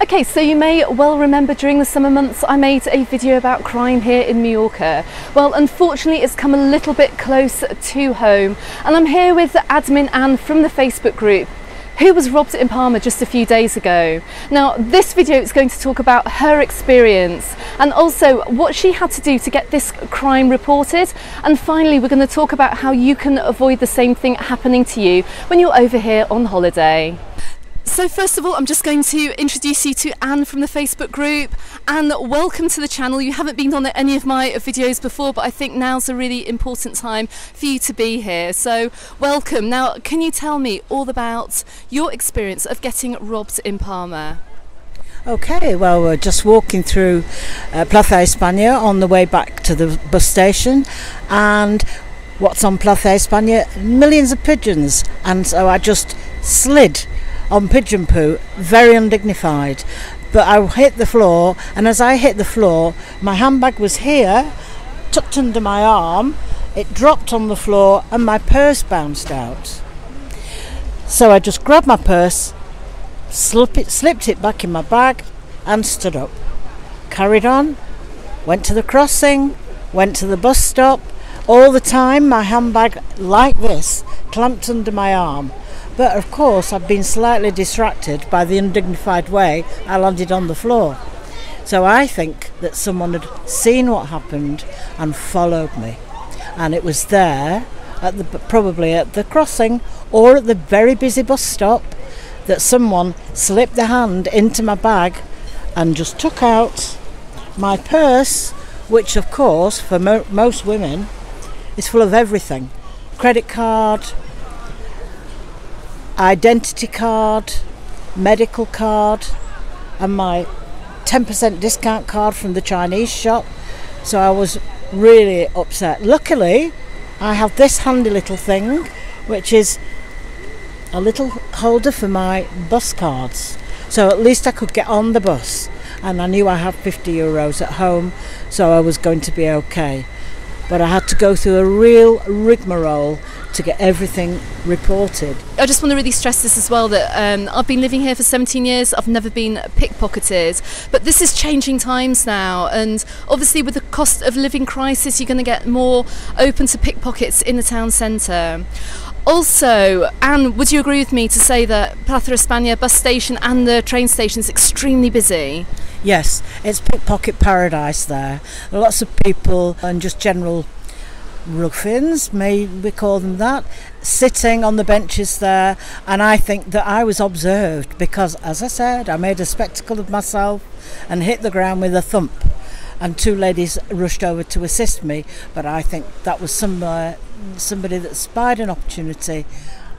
Okay, so you may well remember during the summer months I made a video about crime here in Mallorca. Well, unfortunately it's come a little bit close to home, and I'm here with the admin Anne from the Facebook group who was robbed in Palma just a few days ago. Now this video is going to talk about her experience and also what she had to do to get this crime reported, and finally we're going to talk about how you can avoid the same thing happening to you when you're over here on holiday. So first of all, I'm just going to introduce you to Anne from the Facebook group. Anne, welcome to the channel. You haven't been on any of my videos before, but I think now's a really important time for you to be here. So welcome. Now, can you tell me all about your experience of getting robbed in Palma? Okay, well, we're just walking through Plaza España on the way back to the bus station, and what's on Plaza España? Millions of pigeons, and so I just slid on pigeon poo, very undignified, but I hit the floor, and as I hit the floor my handbag was here tucked under my arm, it dropped on the floor and my purse bounced out. So I just grabbed my purse, slipped it back in my bag and stood up, carried on, went to the crossing, went to the bus stop, all the time my handbag like this clamped under my arm. But of course I've been slightly distracted by the undignified way I landed on the floor. So I think that someone had seen what happened and followed me. And it was there, probably at the crossing or at the very busy bus stop, that someone slipped their hand into my bag and just took out my purse, which of course for most women is full of everything. Credit card, identity card, medical card, and my 10% discount card from the Chinese shop. So I was really upset. Luckily I have this handy little thing, which is a little holder for my bus cards, so at least I could get on the bus, and I knew I have €50 at home, so I was going to be okay. But I had to go through a real rigmarole to get everything reported. I just want to really stress this as well, that I've been living here for 17 years, I've never been pickpocketed, but this is changing times now, and obviously with the cost of living crisis you're going to get more open to pickpockets in the town centre. Also, Anne, would you agree with me to say that Plaza España bus station and the train station is extremely busy? Yes, it's pickpocket paradise there. Lots of people and just general ruffians, may we call them that, sitting on the benches there, and I think that I was observed because, as I said, I made a spectacle of myself and hit the ground with a thump, and two ladies rushed over to assist me, but I think that was somebody that spied an opportunity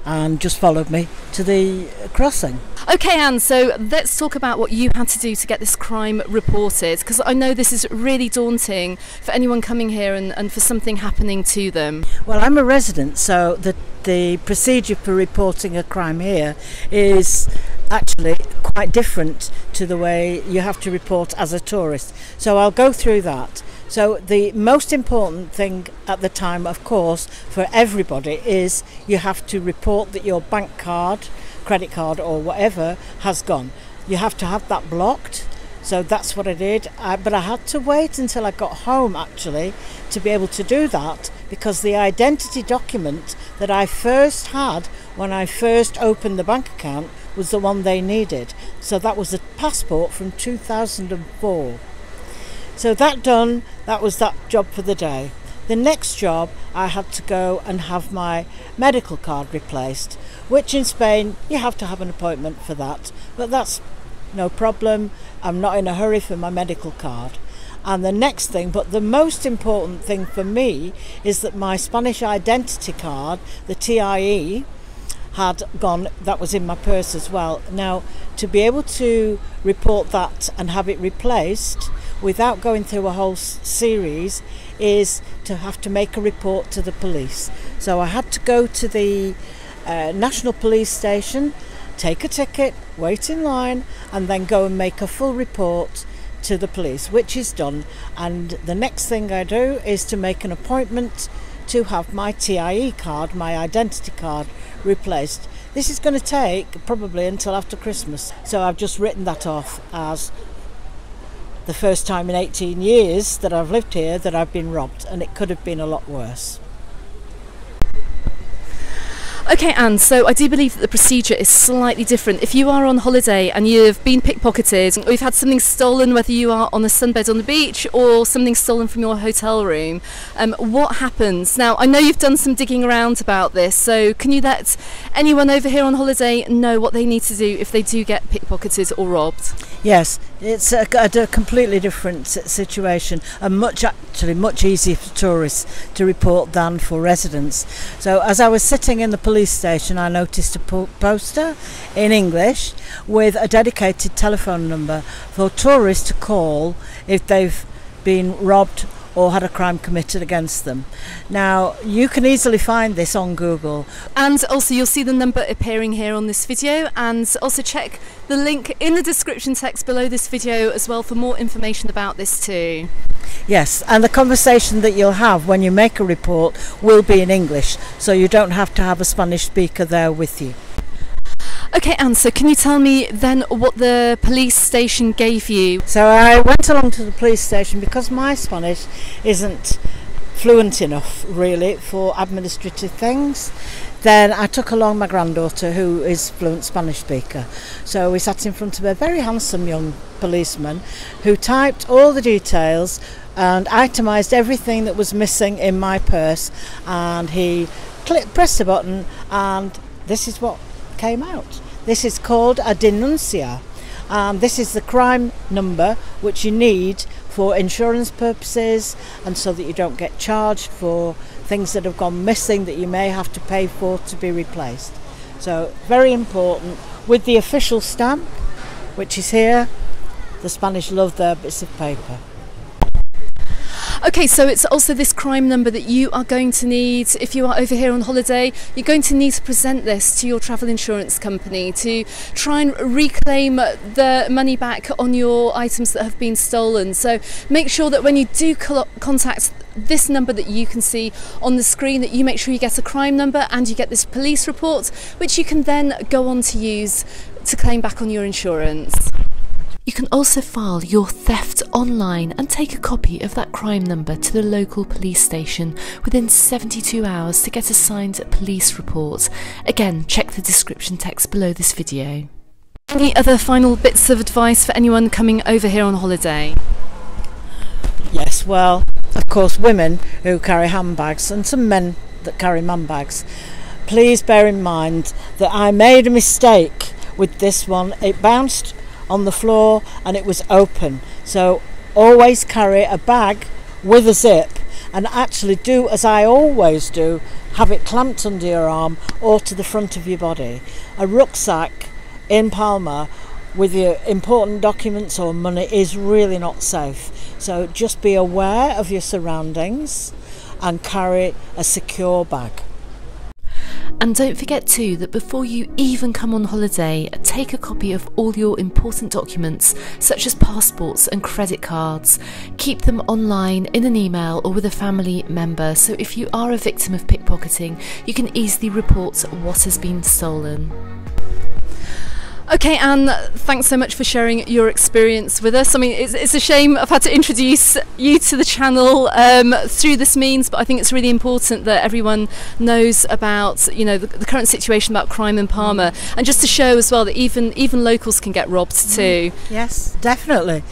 and just followed me to the crossing. Okay, Anne, so let's talk about what you had to do to get this crime reported, because I know this is really daunting for anyone coming here and for something happening to them. Well, I'm a resident, so the procedure for reporting a crime here is actually quite different to the way you have to report as a tourist. So I'll go through that. So the most important thing at the time, of course, for everybody is you have to report that your bank card, credit card or whatever has gone. You have to have that blocked. So that's what I did. But I had to wait until I got home actually to be able to do that, because the identity document that I first had when I first opened the bank account was the one they needed. So that was a passport from 2004. So that done, that was that job for the day. The next job, I had to go and have my medical card replaced, which in Spain you have to have an appointment for that, but that's no problem. I'm not in a hurry for my medical card. And the next thing, but the most important thing for me, is that my Spanish identity card, the TIE, had gone. That was in my purse as well. Now, to be able to report that and have it replaced without going through a whole series is to have to make a report to the police. So I had to go to the National Police Station, take a ticket, wait in line, and then go and make a full report to the police, which is done. And the next thing I do is to make an appointment to have my TIE card, my identity card, replaced. this is going to take probably until after Christmas. So I've just written that off as the first time in 18 years that I've lived here that I've been robbed, and it could have been a lot worse. Okay, Anne, so I do believe that the procedure is slightly different. If you are on holiday and you've been pickpocketed, or you've had something stolen, whether you are on a sunbed on the beach or something stolen from your hotel room, what happens? Now, I know you've done some digging around about this, so can you let anyone over here on holiday know what they need to do if they do get pickpocketed or robbed? Yes, it's a completely different situation, and much easier for tourists to report than for residents. So as I was sitting in the police station, I noticed a poster in English with a dedicated telephone number for tourists to call if they've been robbed or had a crime committed against them. Now, you can easily find this on Google. And also you'll see the number appearing here on this video, and also check the link in the description text below this video as well for more information about this too. Yes, and the conversation that you'll have when you make a report will be in English, so you don't have to have a Spanish speaker there with you. Okay, Anne, so can you tell me then what the police station gave you? So I went along to the police station because my Spanish isn't fluent enough really for administrative things. Then I took along my granddaughter, who is fluent Spanish speaker. So we sat in front of a very handsome young policeman who typed all the details and itemised everything that was missing in my purse, and he pressed a button and this is what came out. This is called a denuncia. This is the crime number which you need for insurance purposes, and so that you don't get charged for things that have gone missing that you may have to pay for to be replaced. So very important, with the official stamp, which is here. The Spanish love their bits of paper. Okay, so it's also this crime number that you are going to need if you are over here on holiday. You're going to need to present this to your travel insurance company to try and reclaim the money back on your items that have been stolen. So make sure that when you do contact this number that you can see on the screen, that you make sure you get a crime number and you get this police report, which you can then go on to use to claim back on your insurance. You can also file your theft online and take a copy of that crime number to the local police station within 72 hours to get a signed police report. Again, check the description text below this video. Any other final bits of advice for anyone coming over here on holiday? Yes, well, of course, women who carry handbags and some men that carry man bags. Please bear in mind that I made a mistake with this one. It bounced on the floor and it was open, so always carry a bag with a zip, and actually do as I always do, have it clamped under your arm or to the front of your body. A rucksack in Palma with your important documents or money is really not safe, so just be aware of your surroundings and carry a secure bag. And don't forget too that before you even come on holiday, take a copy of all your important documents such as passports and credit cards. Keep them online in an email or with a family member, so if you are a victim of pickpocketing, you can easily report what has been stolen. Okay, Anne, thanks so much for sharing your experience with us. I mean, it's a shame I've had to introduce you to the channel through this means, but I think it's really important that everyone knows about, you know, the current situation about crime in Palma, and just to show as well that even locals can get robbed too. Yes, definitely.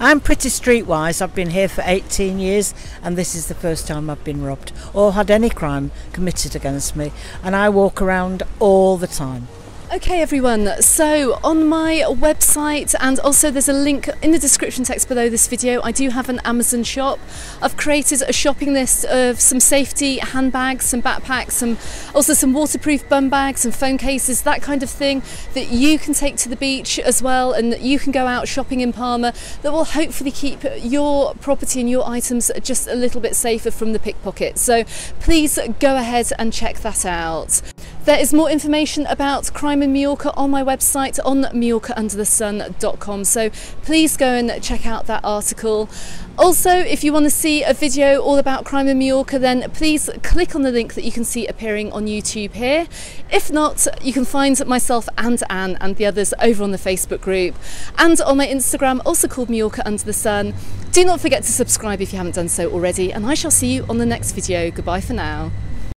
I'm pretty streetwise. I've been here for 18 years, and this is the first time I've been robbed or had any crime committed against me, and I walk around all the time. Okay everyone, so on my website, and also there's a link in the description text below this video, I do have an Amazon shop. I've created a shopping list of some safety handbags, some backpacks, also some waterproof bum bags, some phone cases, that kind of thing that you can take to the beach as well, and that you can go out shopping in Palma, that will hopefully keep your property and your items just a little bit safer from the pickpocket. So please go ahead and check that out. There is more information about crime in Mallorca on my website on majorcaunderthesun.com, so please go and check out that article. Also, if you want to see a video all about crime in Mallorca, then please click on the link that you can see appearing on YouTube here. If not, you can find myself and Anne and the others over on the Facebook group and on my Instagram, also called Mallorca Under the Sun. Do not forget to subscribe if you haven't done so already, and I shall see you on the next video. Goodbye for now.